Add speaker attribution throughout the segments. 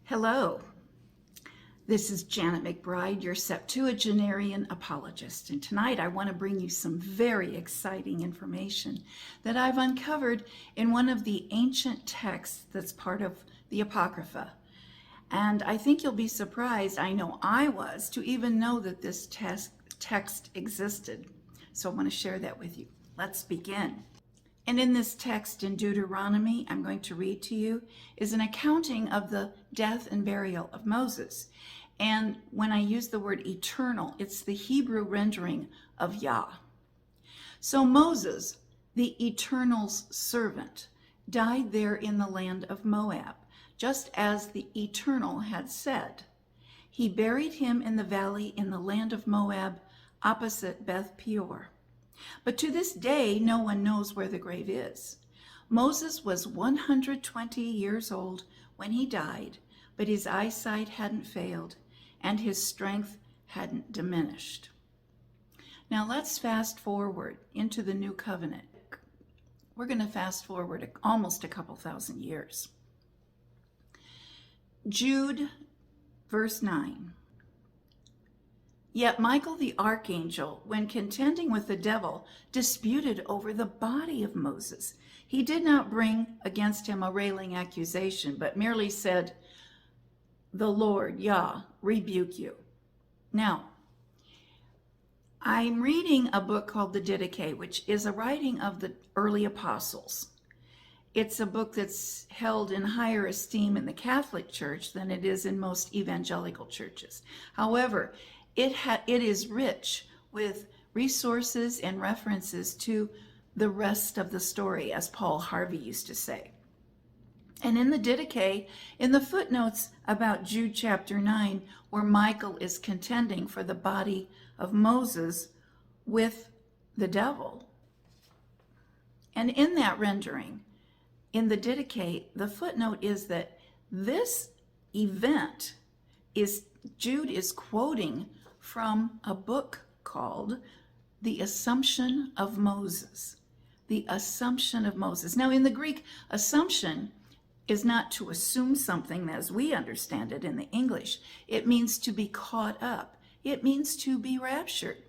Speaker 1: Hello, this is Janet McBride, your Septuagenarian apologist, and tonight I want to bring you some very exciting information that I've uncovered in one of the ancient texts that's part of the Apocrypha. And I think you'll be surprised, I know I was, to even know that this text existed. So I want to share that with you. Let's begin. And in this text in Deuteronomy, I'm going to read to you, is an accounting of the death and burial of Moses. And when I use the word eternal, it's the Hebrew rendering of Yah. So Moses, the Eternal's servant, died there in the land of Moab, just as the Eternal had said. He buried him in the valley in the land of Moab, opposite Beth Peor. But to this day, no one knows where the grave is. Moses was 120 years old when he died, but his eyesight hadn't failed and his strength hadn't diminished. Now let's fast forward into the New Covenant. We're going to fast forward almost a couple thousand years. Jude, verse 9. Yet Michael the archangel, when contending with the devil, disputed over the body of Moses. He did not bring against him a railing accusation, but merely said, "The Lord, Yah, rebuke you." Now, I'm reading a book called the Didache, which is a writing of the early apostles. It's a book that's held in higher esteem in the Catholic Church than it is in most evangelical churches. However, it is rich with resources and references to the rest of the story, as Paul Harvey used to say. And in the Didache, in the footnotes about Jude chapter 9, where Michael is contending for the body of Moses with the devil, and in that rendering, in the Didache, the footnote is that this event Jude is quoting from a book called The Assumption of Moses. The Assumption of Moses. Now, in the Greek, assumption is not to assume something as we understand it in the English. It means to be caught up. It means to be raptured.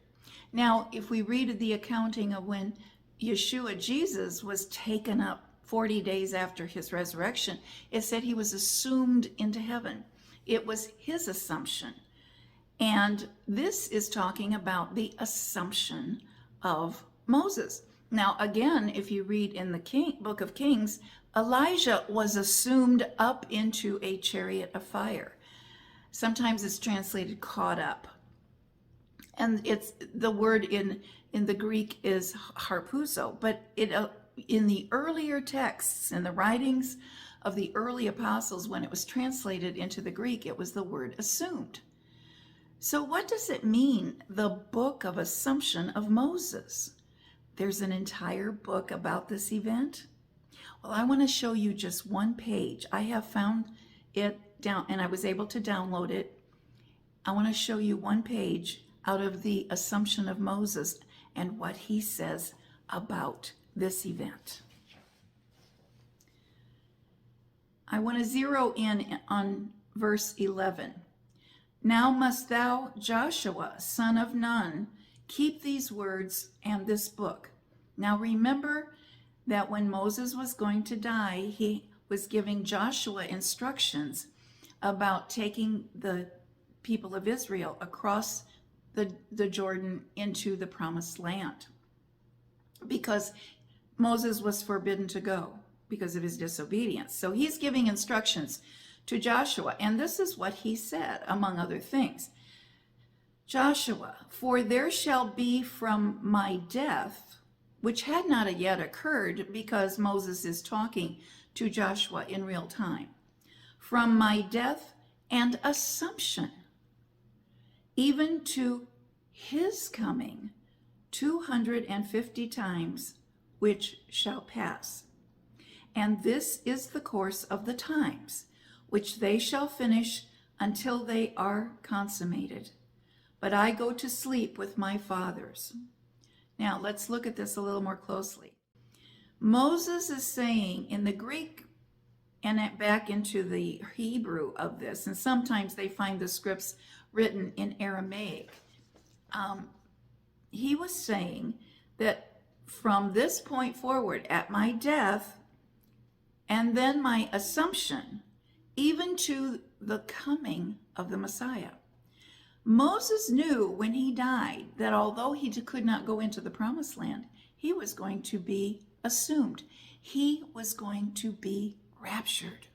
Speaker 1: Now, if we read the accounting of when Yeshua, Jesus, was taken up 40 days after his resurrection, it said he was assumed into heaven. It was his assumption. And this is talking about the assumption of Moses. Now, again, if you read in the book of Kings, Elijah was assumed up into a chariot of fire. Sometimes it's translated caught up. And it's the word in the Greek is harpuzo, but in the earlier texts, in the writings of the early apostles, when it was translated into the Greek, it was the word assumed. So what does it mean, the book of Assumption of Moses? There's an entire book about this event. Well, I want to show you just one page. I have found it down, and I was able to download it. I want to show you one page out of the Assumption of Moses and what he says about this event. I want to zero in on verse 11. Now must thou, Joshua, son of Nun, keep these words and this book. Now remember that when Moses was going to die, he was giving Joshua instructions about taking the people of Israel across the Jordan into the promised land, because Moses was forbidden to go because of his disobedience. So he's giving instructions to Joshua, and this is what he said, among other things. Joshua, for there shall be from my death, which had not yet occurred because Moses is talking to Joshua in real time, from my death and assumption, even to his coming 250 times, which shall pass. And this is the course of the times, which they shall finish until they are consummated. But I go to sleep with my fathers. Now, let's look at this a little more closely. Moses is saying in the Greek back into the Hebrew of this, and sometimes they find the scripts written in Aramaic. He was saying that from this point forward, at my death and then my assumption, even to the coming of the Messiah, Moses knew when he died that although he could not go into the promised land, he was going to be assumed. He was going to be raptured.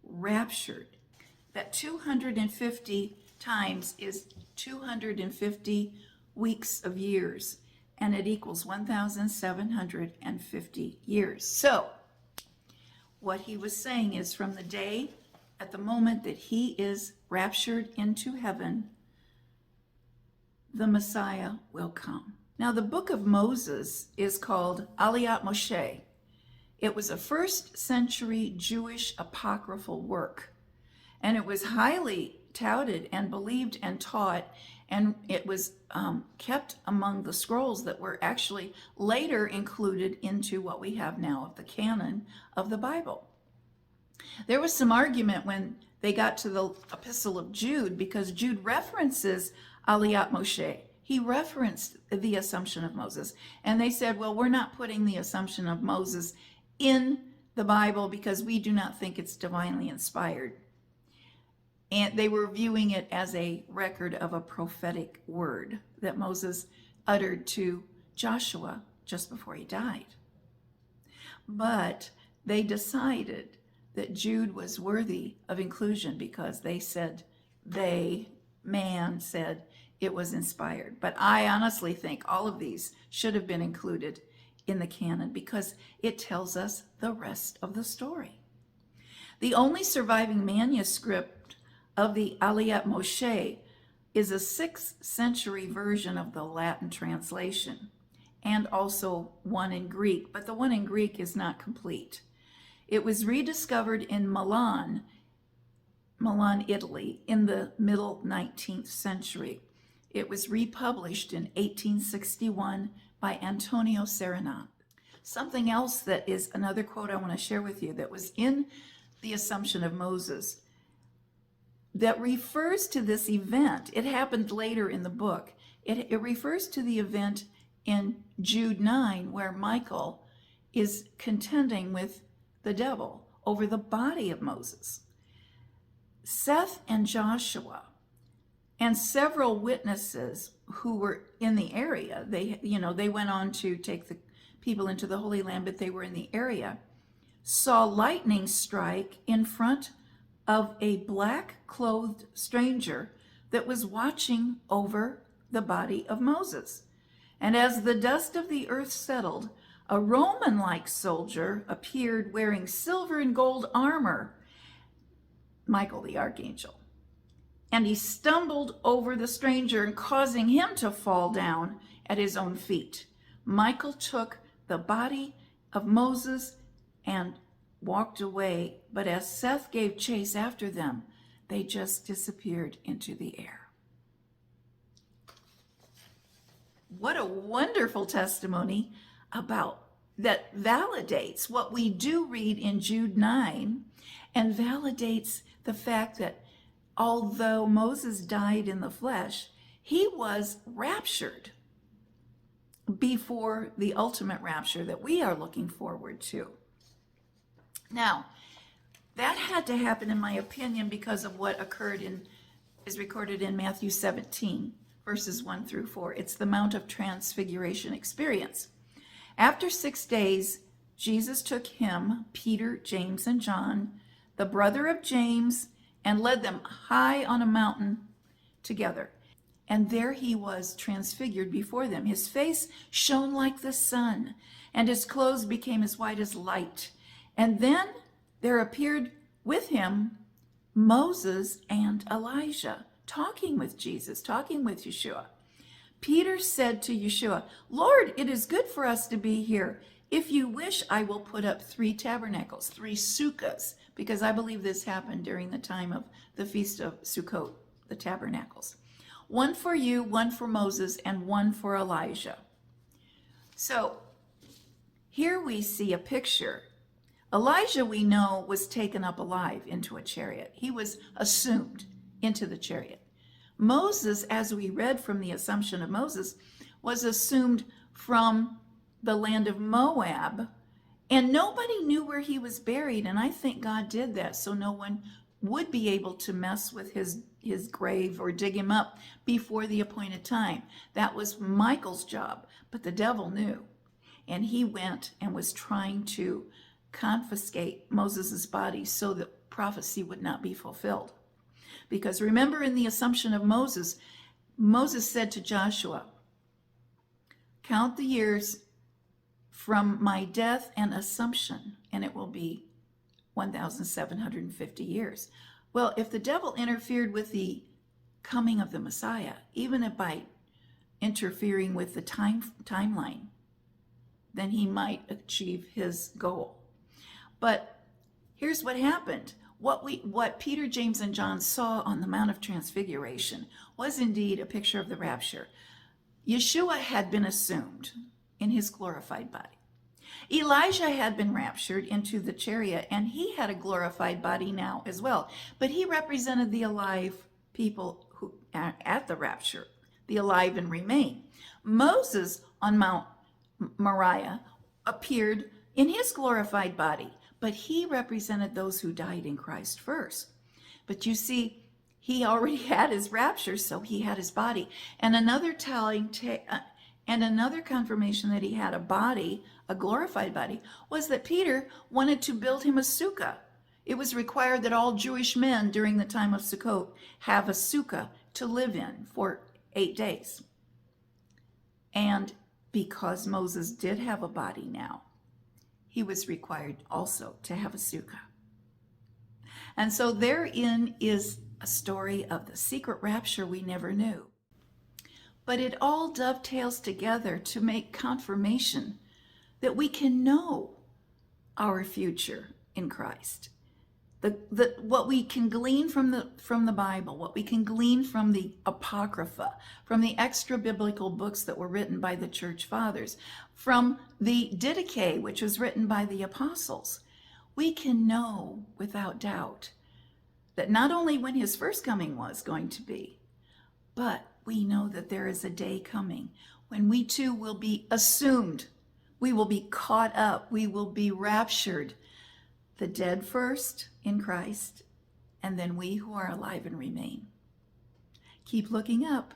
Speaker 1: Raptured. That 250 times is 250 weeks of years, and it equals 1,750 years. So, what he was saying is from the day, at the moment that he is raptured into heaven, the Messiah will come. Now, the book of Moses is called Aliyat Moshe. It was a first century Jewish apocryphal work, and it was highly touted and believed and taught, and it was kept among the scrolls that were actually later included into what we have now of the canon of the Bible. There was some argument when they got to the Epistle of Jude, because Jude references Aliyat Moshe. He referenced the Assumption of Moses, and they said, well, we're not putting the Assumption of Moses in the Bible because we do not think it's divinely inspired. And they were viewing it as a record of a prophetic word that Moses uttered to Joshua just before he died. But they decided that Jude was worthy of inclusion because they said, man said it was inspired. But I honestly think all of these should have been included in the canon because it tells us the rest of the story. The only surviving manuscript of the Aliyat Moshe is a 6th century version of the Latin translation, and also one in Greek, but the one in Greek is not complete. It was rediscovered in Milan, Italy, in the middle 19th century. It was republished in 1861 by Antonio Serena. Something else that is another quote I want to share with you that was in the Assumption of Moses that refers to this event. It happened later in the book. It refers to the event in Jude 9 where Michael is contending with the devil over the body of Moses. Seth and Joshua and several witnesses who were in the area, they went on to take the people into the Holy Land, but they were in the area, saw lightning strike in front of a black-clothed stranger that was watching over the body of Moses. And as the dust of the earth settled, a Roman-like soldier appeared wearing silver and gold armor, Michael the archangel. And he stumbled over the stranger, causing him to fall down at his own feet. Michael took the body of Moses and walked away, but as Seth gave chase after them, they just disappeared into the air. What a wonderful testimony about that validates what we do read in Jude 9 and validates the fact that although Moses died in the flesh, he was raptured before the ultimate rapture that we are looking forward to. Now, that had to happen, in my opinion, because of what is recorded in Matthew 17, verses 1 through 4. It's the Mount of Transfiguration experience. After 6 days, Jesus took him, Peter, James, and John, the brother of James, and led them high on a mountain together. And there he was transfigured before them. His face shone like the sun, and his clothes became as white as light. And then there appeared with him Moses and Elijah, talking with Jesus, talking with Yeshua. Peter said to Yeshua, "Lord, it is good for us to be here. If you wish, I will put up 3 tabernacles, 3 sukkahs," because I believe this happened during the time of the Feast of Sukkot, the tabernacles. "One for you, one for Moses, and one for Elijah." So here we see a picture Elijah, we know, was taken up alive into a chariot. He was assumed into the chariot. Moses, as we read from the Assumption of Moses, was assumed from the land of Moab, and nobody knew where he was buried. And I think God did that so no one would be able to mess with his grave or dig him up before the appointed time. That was Michael's job, but the devil knew. And he went and was trying to confiscate Moses' body so that prophecy would not be fulfilled. Because remember, in the Assumption of Moses, Moses said to Joshua, count the years from my death and assumption, and it will be 1,750 years. Well, if the devil interfered with the coming of the Messiah, even by interfering with the timeline, then he might achieve his goal. But here's what happened. What Peter, James, and John saw on the Mount of Transfiguration was indeed a picture of the rapture. Yeshua had been assumed in his glorified body. Elijah had been raptured into the chariot, and he had a glorified body now as well. But he represented the alive people who at the rapture, the alive and remain. Moses on Mount Moriah appeared in his glorified body, but he represented those who died in Christ first. But you see, he already had his rapture, so he had his body. And another confirmation that he had a body, a glorified body, was that Peter wanted to build him a sukkah. It was required that all Jewish men during the time of Sukkot have a sukkah to live in for 8 days. And because Moses did have a body now, he was required also to have a sukkah. And so therein is a story of the secret rapture we never knew. But it all dovetails together to make confirmation that we can know our future in Christ. What we can glean from the Bible, what we can glean from the Apocrypha, from the extra biblical books that were written by the church fathers, from the Didache, which was written by the apostles, we can know without doubt that not only when his first coming was going to be, but we know that there is a day coming when we too will be assumed. We will be caught up. We will be raptured. The dead first in Christ, and then we who are alive and remain. Keep looking up.